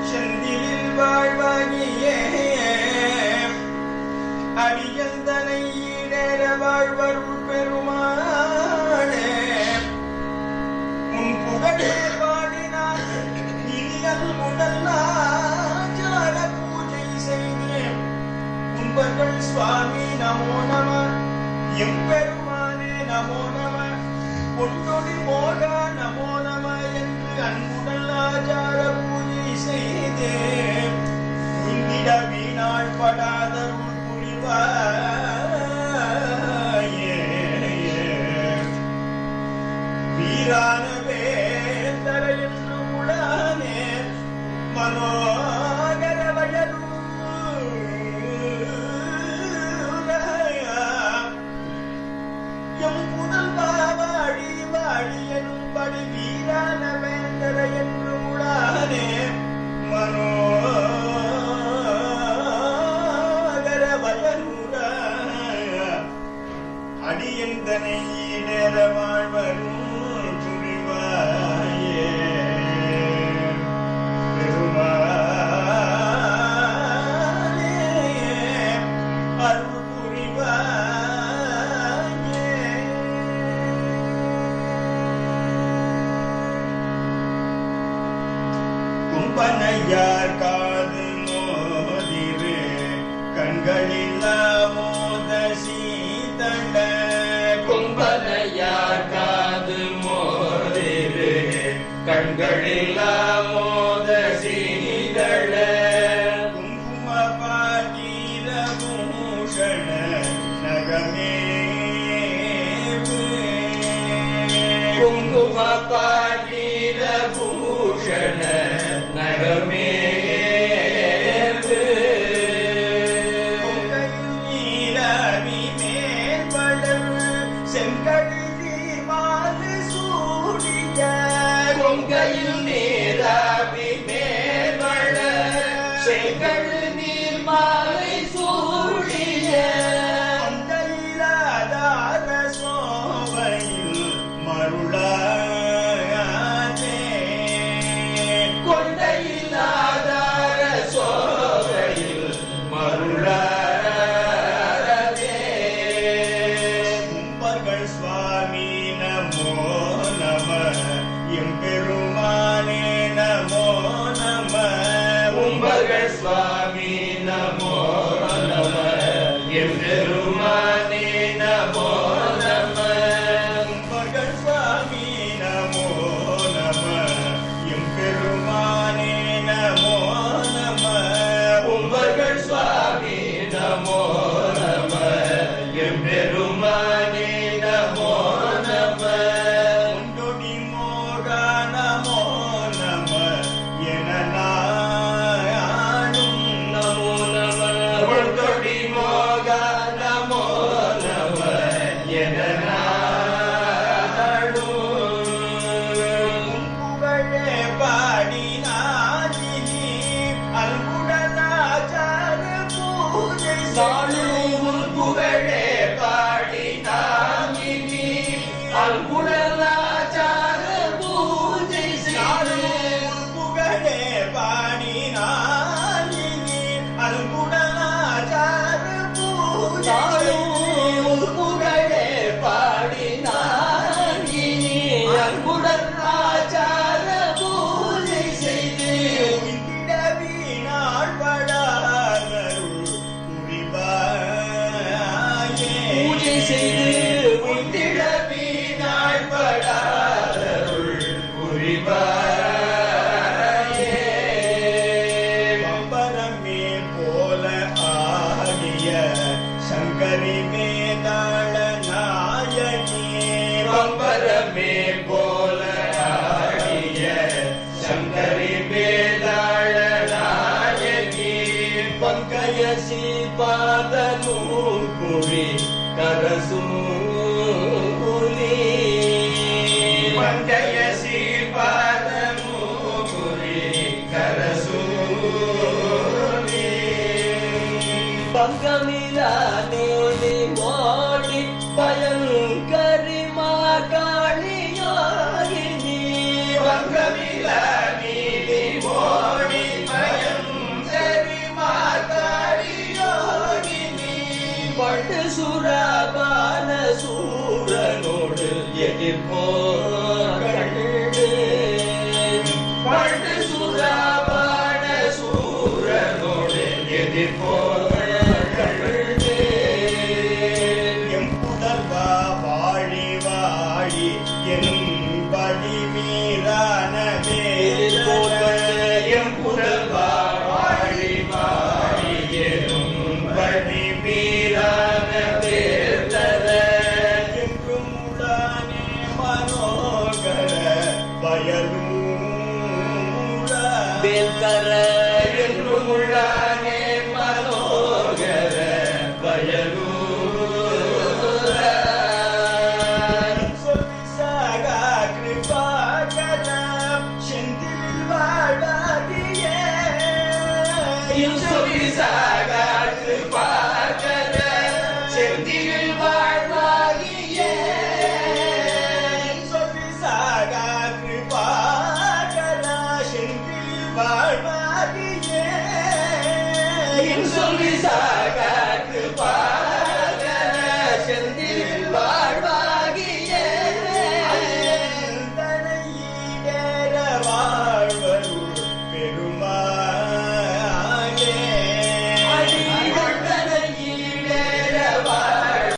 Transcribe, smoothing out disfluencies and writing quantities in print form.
செந்திலில் வாழ்வாகியே அடியந்தனை நேர வாழ்வருள் பெருமானே உன் புகழே பாடினார் இனியல் முதல்லாச்சார பூஜை செய்தேன் உன்பர்கள் சுவாமி நமோ நம எம்பெருமானே நமோ நம பொன்னொடி மோகா நமோ நம என்று அன்புடன் ஆச்சார பூஜை செய்தேன் உந்திட வீணாள் படாதருள் புரிவாயே வீரான வேந்தர என்று உடானே மனோகர வயது எம் புதல் பாவாழி வாழி எனும்படி வீரான வேந்தர என்று உடானே மனோகர வயனுர அடியந்தனை நேர வாழ்வரும் புரிவாயே பெருமாளே அருள் புரிவாயே. கும்பனையார் காது மோதிரு கண்களில் மோத சீதள கும்பனையார் காது மோதிரு கண்களில் மோத சீதள குங்கும பாகீர பூஷண நகமேவு குங்கும பாகீர பூஷண நகமேவு கொங்கையில் நீராவி மேற்படல் செங்கழுதி மாலை சூடிய கொங்கையில் நீராவி மேல்வள செங்கழு நீர் மாலை சூடிய கொண்டையிலாதார சோவையில் மருளாதே கொண்டையில் ஆதார சோகையில் மருளாரதே கும்பர்கள் சுவாமி நமோ நம எம்பெருமானே நமோ நம கும்பர்கள் சுவாமி நமோ நம எம்பெருமானே நமோ நம கும்பர்கள் சுவாமி நமோ நம எம்பெருமானே நமோ நம கும்பர்கள் சுவாமி நமோ நம எம்பெருமானே நமோ நம உண்டொடி மோகா நமோ நம என நாடும் நமோ நம கொண்டொடி மோக நமோ நம என நாடும் புகழே பாடி நாடினி அல்குடலாச்சார பூஜை நாளும் புகழே பாடி நாமினி அங்குடலாச்சார பூஜை செய்து புகழே பாடி நாடினி அல்குடலாச்சார பூஜை நாளும் புகழே பாடி நாமினி அங்குடலாச்சார பூஜை செய்து இந்திட வீணாள் படாதருள் புரிவாயே பூஜை செய்து உண்டிட வீணாள் படாதருள் புரிவாயே பம்பரமே போல ஆகிய சங்கரி வேதாள நாயகி பம்பரமே போல ஆடிய சங்கரி வேதாள நாயகி பங்கய சீபாத நூல்குழி கரசூலி பங்கய சீபாத நூல்குழி கரசூலி பங்கமிலா நேலி மோடி பயங்கரி மா காளியோகினி பட்டு சுரபான சூரனோடு எதிர்ப்போர் கண்டு பட்டு சுரபான சூரனோடு எதிர்ப்போர் கண்டு எம் புதல்வா வாழி வாழி எனும் படி மீறான எம் புதல்வா வாழி வாழி எனும் படி மீறான பேர்தர என்றும் உடானே மனோகர வயலூர வேல்கர என்றும் உள்ளானே மனோகர வயலூர சொல்லி சாகா கிருபாகர செந்தில் வாழாதியே சொல்லி சாகாது பார்க்கற செந்தில் வாழ்வாகியே சொல்லி சாகா கிருபாகர செந்தில் வாழ்வாதியே சொல்லி சாக